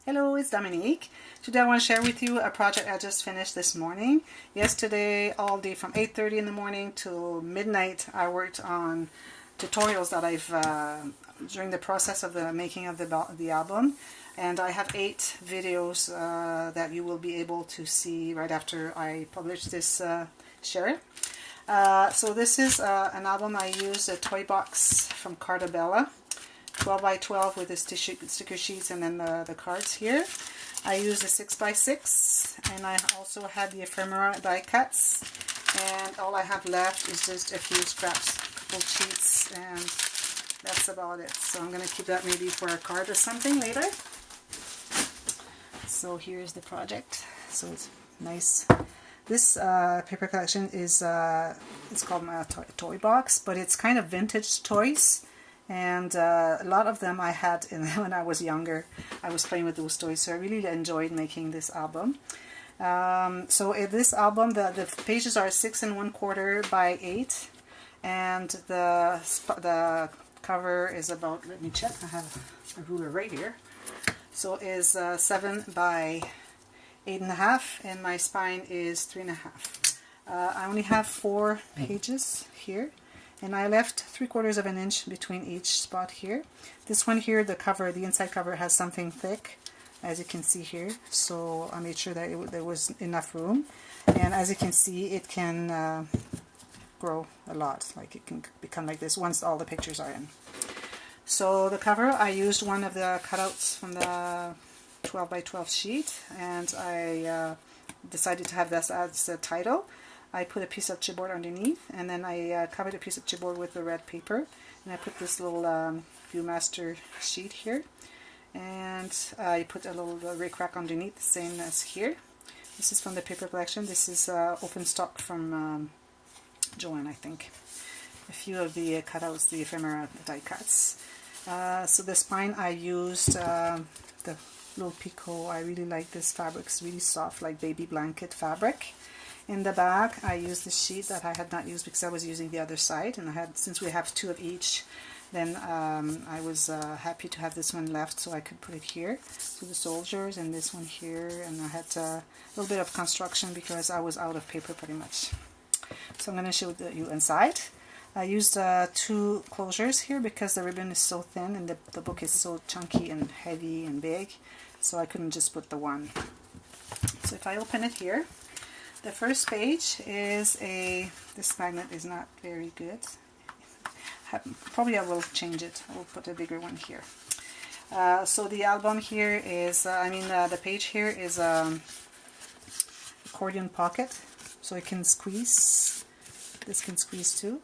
Hello, it's Dominique. Today I want to share with you a project I just finished this morning. Yesterday, all day from 8:30 in the morning till midnight, I worked on tutorials that I've during the process of the making of the album. And I have 8 videos that you will be able to see right after I publish this share. So this is an album. I used a toy box from Carta Bella. 12 by 12 with the sticker sheets and then the cards here. I used a 6 by 6 and I also had the ephemera die cuts, and all I have left is just a few scraps, a couple sheets, and that's about it. So I'm going to keep that maybe for a card or something later. So here's the project. So it's nice. This paper collection is it's called my toy box, but it's kind of vintage toys. And a lot of them I had when I was younger. I was playing with those toys, so I really enjoyed making this album. So in this album, the pages are 6 1/4 by 8, and the cover is about, let me check, I have a ruler right here. So is 7 by 8.5, and my spine is 3.5. I only have 4 pages here. And I left 3/4 of an inch between each spot here. This one here, the cover, the inside cover has something thick, as you can see here. So I made sure that there was enough room. And as you can see, it can grow a lot. Like it can become like this once all the pictures are in. So the cover, I used one of the cutouts from the 12 by 12 sheet, and I decided to have this as the title. I put a piece of chipboard underneath, and then I covered a piece of chipboard with the red paper, and I put this little Viewmaster sheet here, and I put a little rake rack underneath, the same as here. This is from the paper collection. This is open stock from Joanne, I think. A few of the cutouts, the ephemera die cuts. So the spine, I used the little picot. I really like this fabric. It's really soft, like baby blanket fabric. In the back, I used the sheet that I had not used because I was using the other side, and I had, since we have 2 of each, then I was happy to have this one left so I could put it here. So the soldiers and this one here, and I had a little bit of construction because I was out of paper pretty much. So I'm going to show you inside. I used 2 closures here because the ribbon is so thin and the book is so chunky and heavy and big, so I couldn't just put the one. So if I open it here, the first page is this magnet is not very good. Probably I will change it. I will put a bigger one here. So the album here is, the page here is accordion pocket. So it can squeeze. This can squeeze too.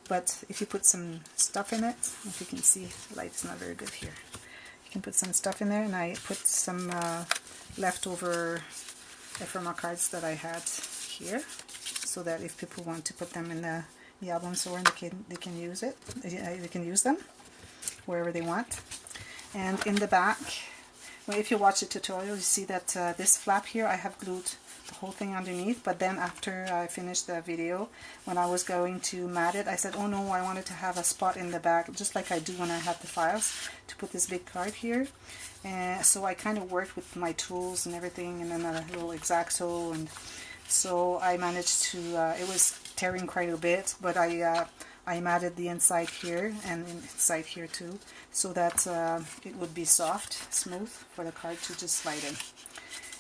But if you put some stuff in it, if you can see, the light is not very good here. You can put some stuff in there, and I put some leftover ephemera cards that I had here, so that if people want to put them in the album store, they can use it. They can use them wherever they want. And in the back, well, if you watch the tutorial, you see that this flap here, I have glued the whole thing underneath. But then after I finished the video, when I was going to mat it, I said, oh no, I wanted to have a spot in the back, just like I do when I have the files, to put this big card here. And so I kind of worked with my tools and everything, and then a little X-Acto, and so I managed to, it was tearing quite a bit, but I matted the inside here and inside here too, so that it would be soft, smooth for the card to just slide in.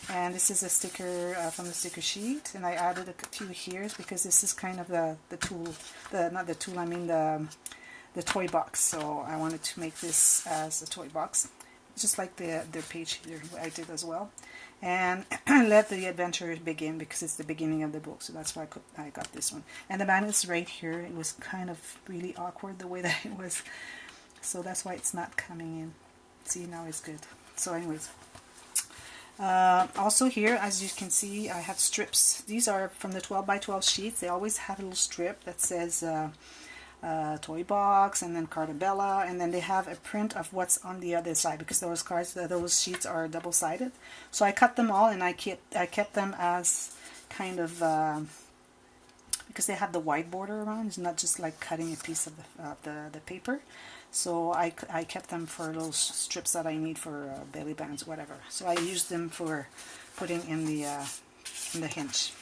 And this is a sticker from the sticker sheet, and I added a few here because this is kind of the tool, not the tool, I mean the toy box, so I wanted to make this as a toy box. Just like the page here I did as well, and let the adventure begin because it's the beginning of the book, so that's why I got this one. And the magnet's right here. It was kind of really awkward the way that it was, so that's why it's not coming in. See, now it's good. So anyways, also here, as you can see, I have strips. These are from the 12 by 12 sheets. They always have a little strip that says toy box, and then Carta Bella, and then they have a print of what's on the other side because those sheets are double-sided. So I cut them all, and I kept them as kind of because they have the white border around. It's not just like cutting a piece of the paper. So I kept them for those strips that I need for belly bands, whatever. So I used them for putting in the hinge.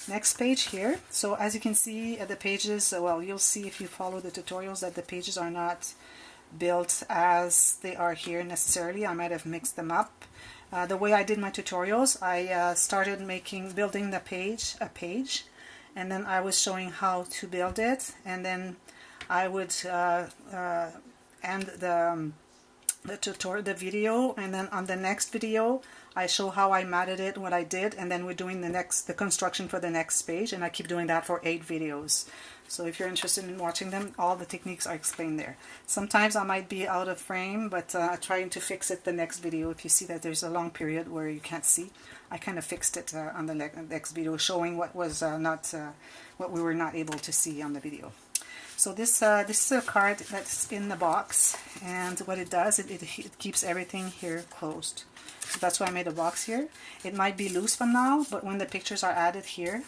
Next page here. So as you can see, the pages, well, you'll see if you follow the tutorials that the pages are not built as they are here necessarily. I might have mixed them up. The way I did my tutorials, I started building a page, and then I was showing how to build it, and then I would end the video, and then on the next video I show how I matted it, what I did, and then we're doing the construction for the next page, and I keep doing that for 8 videos. So if you're interested in watching them, all the techniques are explained there. Sometimes I might be out of frame, but trying to fix it the next video. If you see that there's a long period where you can't see, I kind of fixed it on the next video, showing what was what we were not able to see on the video. So this is a card that's in the box, and what it does, it keeps everything here closed. So that's why I made a box here. It might be loose from now, but when the pictures are added here,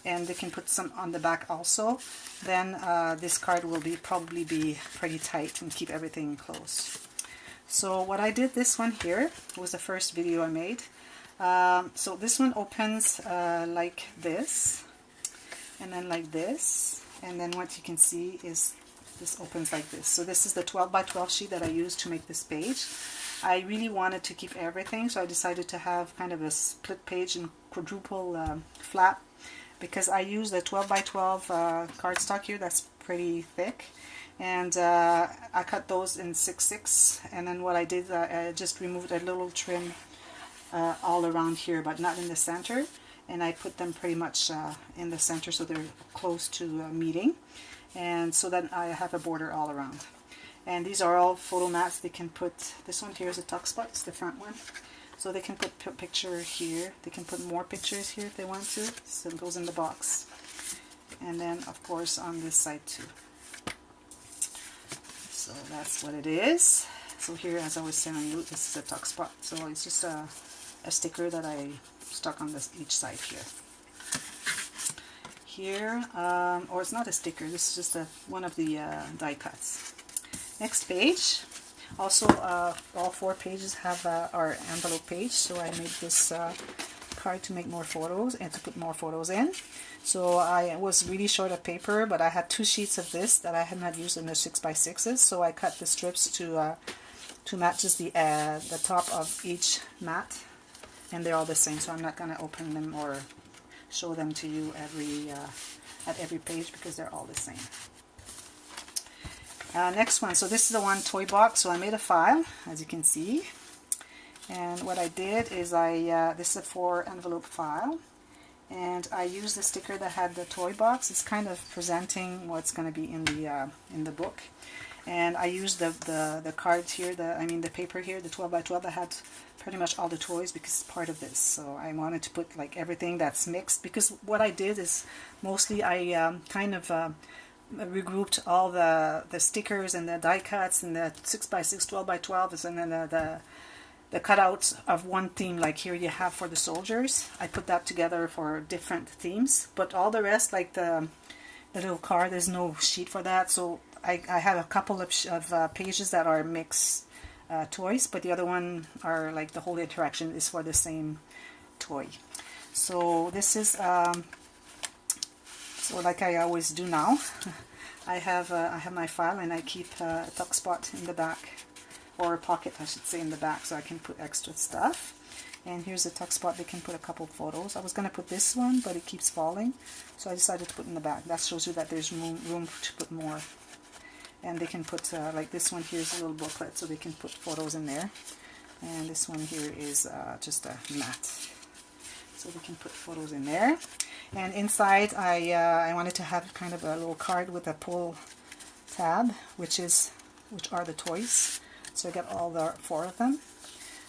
and they can put some on the back also, then this card will probably be pretty tight and keep everything closed. So what I did, this one here was the first video I made. So this one opens like this, and then like this, and then what you can see is this opens like this. So this is the 12 by 12 sheet that I used to make this page. I really wanted to keep everything, so I decided to have kind of a split page and quadruple flap, because I used the 12 by 12 cardstock here that's pretty thick, and I cut those in 6/6, and then what I did, I just removed a little trim all around here, but not in the center, and I put them pretty much in the center so they're close to meeting, and so that I have a border all around. And these are all photo mats. They can put, this one here is a tuck spot, it's the front one. So they can put a picture here. They can put more pictures here if they want to. So it goes in the box. And then, of course, on this side too. So that's what it is. So here, as I was saying, this is a tuck spot. So it's just a sticker that I stuck on each side here. Here, or it's not a sticker. This is just one of the die cuts. Next page. Also, all 4 pages have our envelope page, so I made this card to make more photos and to put more photos in. So I was really short of paper, but I had 2 sheets of this that I had not used in the 6x6s, so I cut the strips to match just the top of each mat, and they're all the same, so I'm not going to open them or show them to you at every page because they're all the same. Next one, so this is the one toy box. So I made a file, as you can see, and what I did is this is a 4 envelope file, and I used the sticker that had the toy box. It's kind of presenting what's going to be in the book, and I used the cards here, the paper here, the 12 by 12 that had pretty much all the toys because it's part of this. So I wanted to put like everything that's mixed, because what I did is mostly I kind of regrouped all the stickers and the die cuts and the 6x6, 12 by 12s, and then the cutouts of one theme, like here you have for the soldiers. I put that together for different themes, but all the rest, like the little card, there's no sheet for that. So I have a couple of pages that are mixed toys, but the other one are like the whole interaction is for the same toy. So this is so like I always do now, I have my file, and I keep a tuck spot in the back, or a pocket I should say, in the back, so I can put extra stuff. And here's a tuck spot. They can put a couple photos. I was going to put this one, but it keeps falling, so I decided to put in the back. That shows you that there's room to put more. And they can put, like this one here is a little booklet, so they can put photos in there. And this one here is just a mat, so we can put photos in there. And inside I wanted to have kind of a little card with a pull tab, which are the toys. So I got all the 4 of them.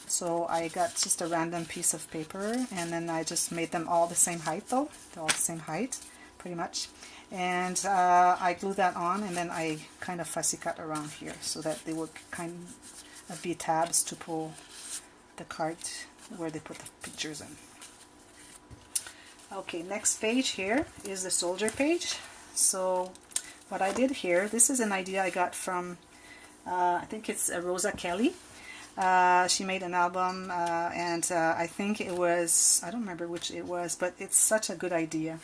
So I got just a random piece of paper, and then I just made them all the same height though. They're all the same height, pretty much. And I glued that on, and then I kind of fussy cut around here so that they would kind of be tabs to pull the card where they put the pictures in. Okay, next page here is the soldier page. So what I did here, this is an idea I got from I think it's Rosa Kelly. She made an album, and I think it was, I don't remember which it was, but it's such a good idea.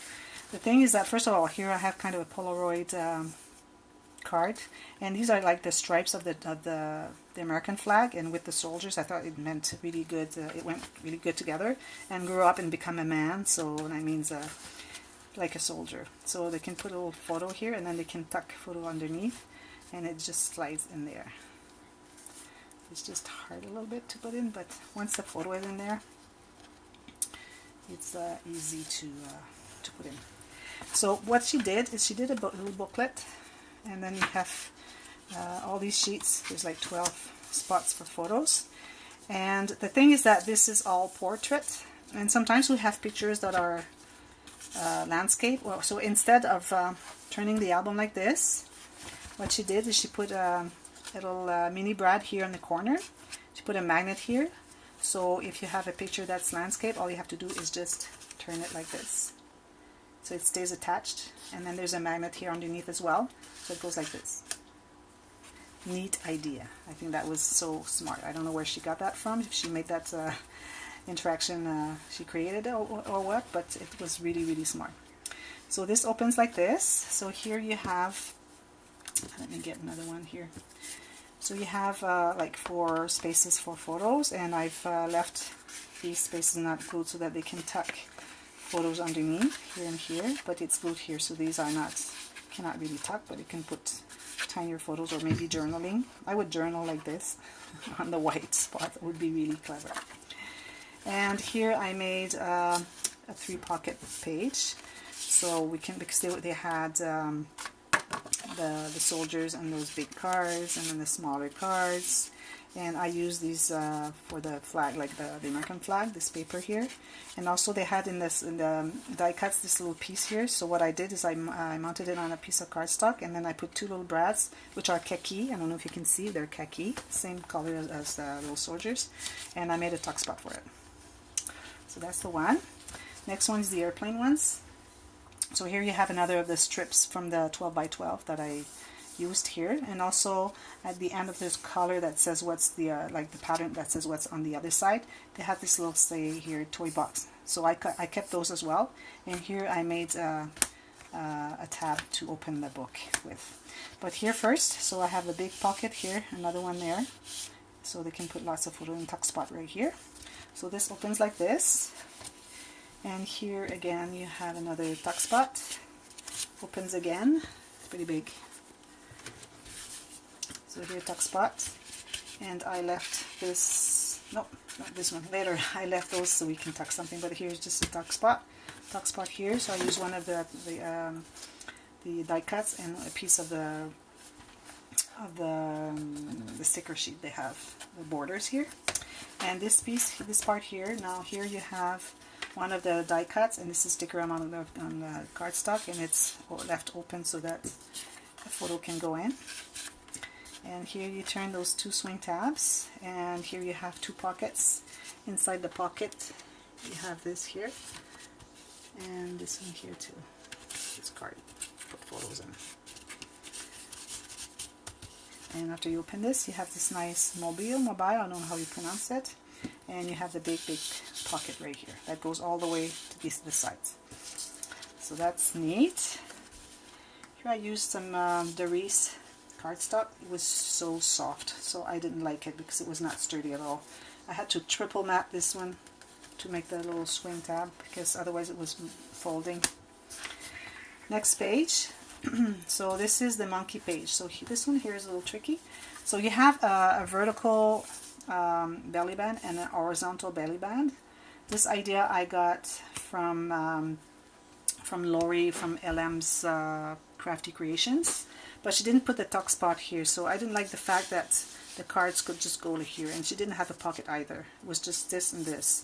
The thing is that, first of all, here I have kind of a Polaroid card, and these are like the stripes of the American flag, and with the soldiers, I thought it meant really good. It went really good together. And grew up and become a man, so that means like a soldier. So they can put a little photo here, and then they can tuck photo underneath, and it just slides in there. It's just hard a little bit to put in, but once the photo is in there, it's easy to put in. So what she did is she did a little booklet, and then you have all these sheets. There's like 12 spots for photos. And the thing is that this is all portrait, and sometimes we have pictures that are landscape. Well, so instead of turning the album like this, what she did is she put a little mini brad here in the corner. She put a magnet here, so if you have a picture that's landscape, all you have to do is just turn it like this, so it stays attached. And then there's a magnet here underneath as well, so it goes like this. Neat idea. I think that was so smart. I don't know where she got that from, if she made that interaction, she created it or what, but it was really, really smart. So this opens like this. So here you have, let me get another one here. So you have like 4 spaces for photos, and I've left these spaces not glued so that they can tuck photos underneath here and here, but it's glued here, so these are not, cannot really tuck, but you can put tinier photos, or maybe journaling. I would journal like this on the white spot. It would be really clever. And here I made a 3-pocket page, so we can, because they had the soldiers and those big cards, and then the smaller cards, and I use these for the flag, like the American flag, this paper here. And also they had in the die cuts this little piece here, so what I did is I mounted it on a piece of cardstock, and then I put 2 little brads, which are khaki. I don't know if you can see, they're khaki, same color as the little soldiers, and I made a tuck spot for it. So that's the one. Next one is the airplane ones. So here you have another of the strips from the 12 by 12 that I used here, and also at the end of this collar that says what's the like the pattern that says what's on the other side, they have this little say here, toy box. So I kept those as well, and here I made a tab to open the book with. But here first, so I have a big pocket here, another one there, so they can put lots of photo in tuck spot right here. So this opens like this, and here again you have another tuck spot, opens again, pretty big. So here, tuck spot, and I left this, no, not this one, later I left those so we can tuck something, but here's just a tuck spot here. So I use one of the die cuts and a piece of the sticker sheet. They have the borders here, and this piece, this part here. Now here you have one of the die cuts, and this is sticker on the cardstock, and it's left open so that the photo can go in. And here you turn those 2 swing tabs, and here you have 2 pockets. Inside the pocket you have this here, and this one here too. This card, put photos in. And after you open this, you have this nice mobile, I don't know how you pronounce it, and you have the big pocket right here that goes all the way to the sides. So that's neat. Here I used some Doris cardstock. It was so soft, so I didn't like it because it was not sturdy at all. I had to triple mat this one to make the little swing tab, because otherwise it was folding. Next page. So this is the monkey page. So this one here is a little tricky. So you have a vertical belly band and an horizontal belly band. This idea I got from Lori from LM's Crafty Creations, but she didn't put the tuck spot here, so I didn't like the fact that the cards could just go here, and she didn't have a pocket either. It was just this and this.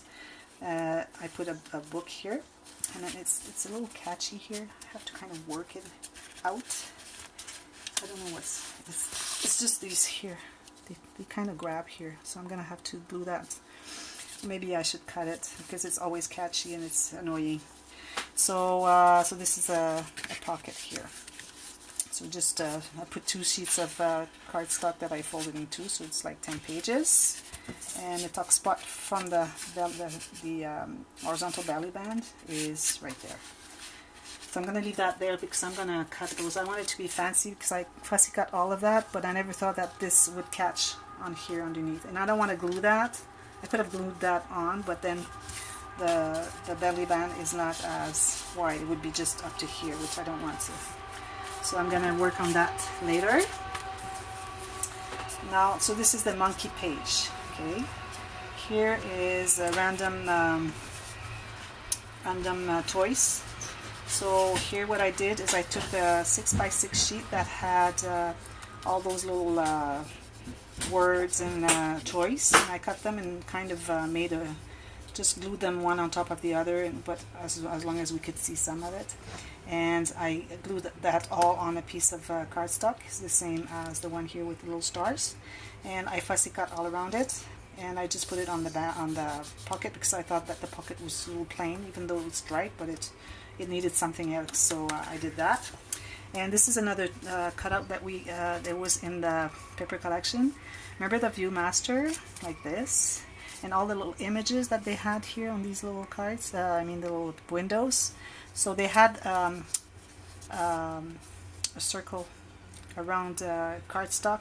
I put a book here, and then it's a little catchy here. I have to kind of work it out. I don't know it's just these here. They kind of grab here, so I'm gonna have to glue that. Maybe I should cut it because it's always catchy and it's annoying. So so this is a pocket here. So just I put 2 sheets of cardstock that I folded in 2, so it's like 10 pages. And the tuck spot from the horizontal belly band is right there. So I'm going to leave that there because I'm going to cut those. I want it to be fancy because I fussy cut all of that, but I never thought that this would catch on here underneath. And I don't want to glue that. I could have glued that on, but then the belly band is not as wide. It would be just up to here, which I don't want to. So I'm going to work on that later. Now, so this is the monkey page. Okay, here is a random toys. So here what I did is I took the 6x6 sheet that had all those little words and toys, and I cut them and kind of just glued them one on top of the other, but as long as we could see some of it. And I glued that all on a piece of cardstock. It's the same as the one here with the little stars. And I fussy cut all around it, and I just put it on the pocket because I thought that the pocket was a little plain, even though it's striped, but it needed something else, so I did that. And this is another cutout that there was in the paper collection. Remember the Viewmaster, like this, and all the little images that they had here on these little cards, the little windows. So they had a circle around cardstock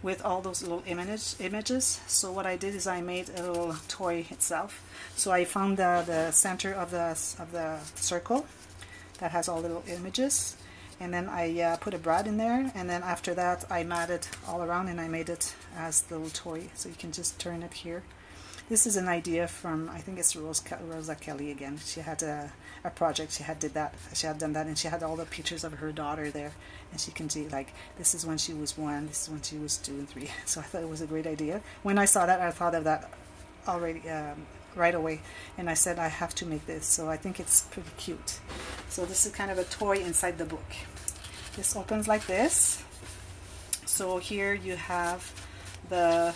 with all those little images. So what I did is I made a little toy itself. So I found the center of the circle that has all the little images, and then I put a brad in there, and then after that I matted all around and I made it as the little toy. So you can just turn it here. This is an idea from, I think it's Rosa Kelly again. She had a project. She had done that, and she had all the pictures of her daughter there, and she can see like this is when she was 1, this is when she was 2 and 3. So I thought it was a great idea. When I saw that, I thought of that already right away, and I said I have to make this. So I think it's pretty cute. So this is kind of a toy inside the book. This opens like this. So here you have the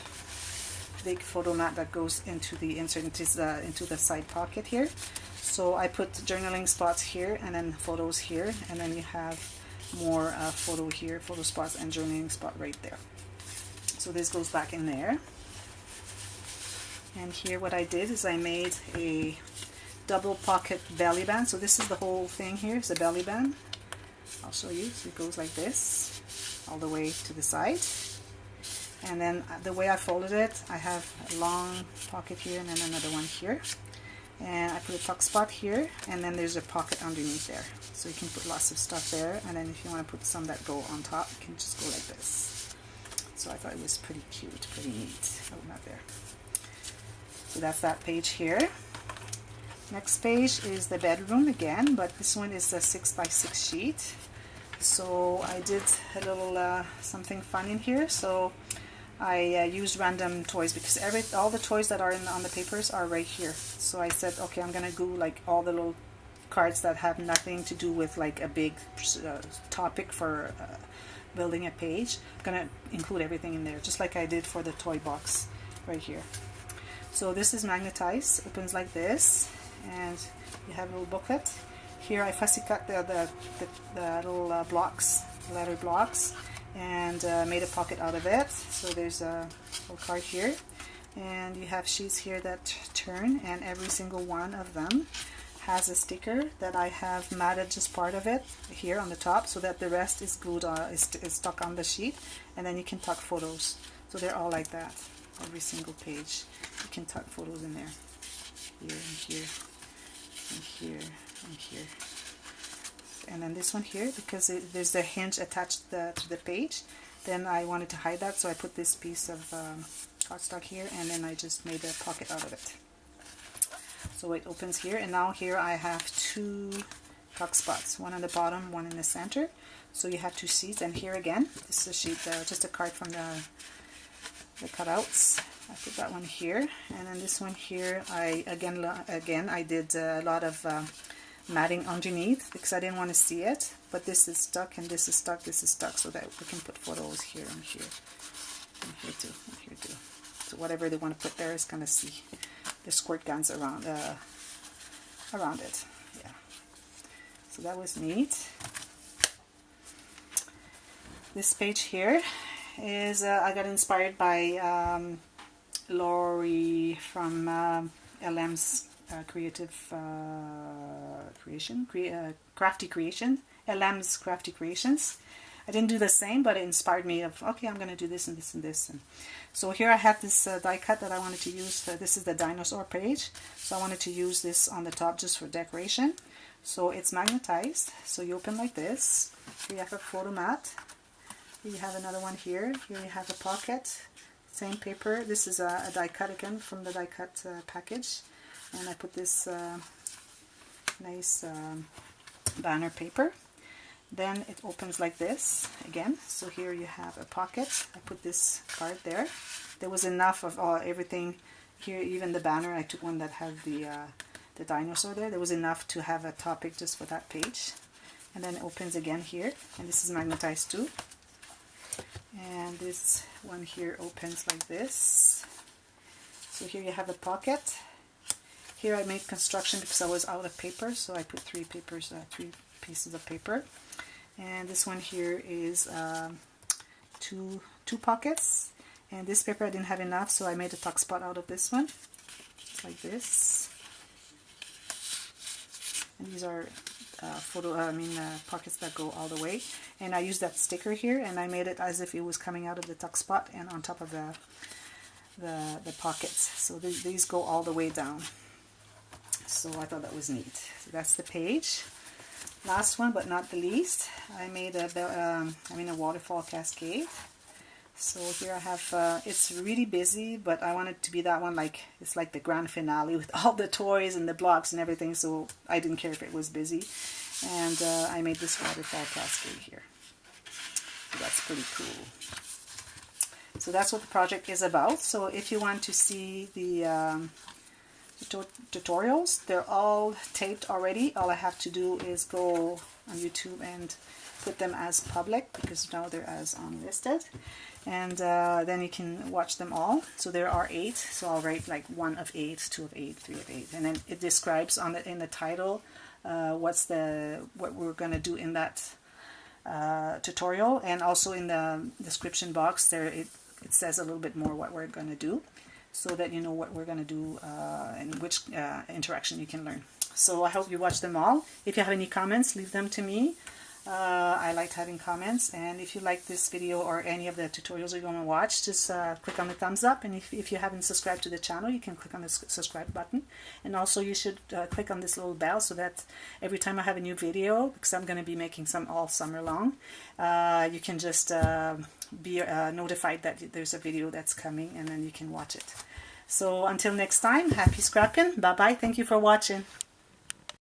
big photo mat that goes into the insert into the side pocket here. So I put journaling spots here and then photos here, and then you have more photo here, photo spots and journaling spot right there. So this goes back in there. And here what I did is I made a double pocket belly band. So this is the whole thing here, it's a belly band. I'll show you. So it goes like this all the way to the side. And then the way I folded it, I have a long pocket here and then another one here. And I put a tuck spot here, and then there's a pocket underneath there. So you can put lots of stuff there, and then if you want to put some that go on top, you can just go like this. So I thought it was pretty cute, pretty neat. Oh, not there. So that's that page here. Next page is the bedroom again, but this one is a 6x6 sheet. So I did a little something fun in here. So I used random toys because all the toys that are on the papers are right here. So I said, okay, I'm gonna glue like all the little cards that have nothing to do with like a big topic for building a page. I'm gonna include everything in there, just like I did for the toy box right here. So this is magnetized, opens like this, and you have a little booklet. Here I fussy cut the little blocks, letter blocks, and made a pocket out of it. So there's a little card here, and you have sheets here that turn, and every single one of them has a sticker that I have matted just part of it here on the top, so that the rest is glued on, is stuck on the sheet, and then you can tuck photos. So they're all like that. Every single page you can tuck photos in there, here and here and here and here. And then this one here, because there's the hinge attached to the page, then I wanted to hide that, so I put this piece of cardstock here, and then I just made a pocket out of it. So it opens here, and now here I have 2 tuck spots, one on the bottom, one in the center. So you have 2 sheets, and here again, this is a sheet, just a card from the cutouts. I put that one here, and then this one here, I did a lot of matting underneath because I didn't want to see it, but this is stuck and this is stuck, this is stuck, so that we can put photos here and here and here too and here too. So whatever they want to put there is gonna see the squirt guns around it. Yeah. So that was neat. This page here is I got inspired by Lori from LM's Creative Crafty Creation, LM's Crafty Creations. I didn't do the same, but it inspired me of, okay, I'm going to do this and this and this. And so here I have this die cut that I wanted to use. This is the dinosaur page. So I wanted to use this on the top just for decoration. So it's magnetized. So you open like this. Here you have a photo mat. Here you have another one here. Here you have a pocket. Same paper. This is a die cut again from the die cut package. And I put this nice banner paper. Then it opens like this again. So here you have a pocket. I put this card there. There was enough of everything here, even the banner. I took one that had the dinosaur there. There was enough to have a topic just for that page. And then it opens again here, and this is magnetized too. And this one here opens like this. So here you have a pocket. Here I made construction because I was out of paper, so I put three pieces of paper. And this one here is two pockets. And this paper I didn't have enough, so I made a tuck spot out of this one, just like this. And these are pockets that go all the way. And I used that sticker here, and I made it as if it was coming out of the tuck spot and on top of the pockets. So these go all the way down. So I thought that was neat. So that's the page. Last one, but not the least, I made a waterfall cascade. So here I have, it's really busy, but I wanted to be that one, like, it's like the grand finale with all the toys and the blocks and everything, so I didn't care if it was busy. And I made this waterfall cascade here. So that's pretty cool. So that's what the project is about. So if you want to see the tutorials, they're all taped already. All I have to do is go on YouTube and put them as public, because now they're as unlisted, and then you can watch them all. So there are 8, so I'll write like 1 of 8, 2 of 8, 3 of 8, and then it describes in the title what we're going to do in that tutorial, and also in the description box there it says a little bit more what we're going to do, so that you know what we're going to do and which interaction you can learn. So I hope you watch them all. If you have any comments, leave them to me. I like having comments, and if you like this video or any of the tutorials you're going to watch, just click on the thumbs up, and if you haven't subscribed to the channel, you can click on the subscribe button, and also you should click on this little bell so that every time I have a new video, because I'm going to be making some all summer long, you can just be notified that there's a video that's coming, and then you can watch it. So until next time, happy scrapping. Bye bye. Thank you for watching.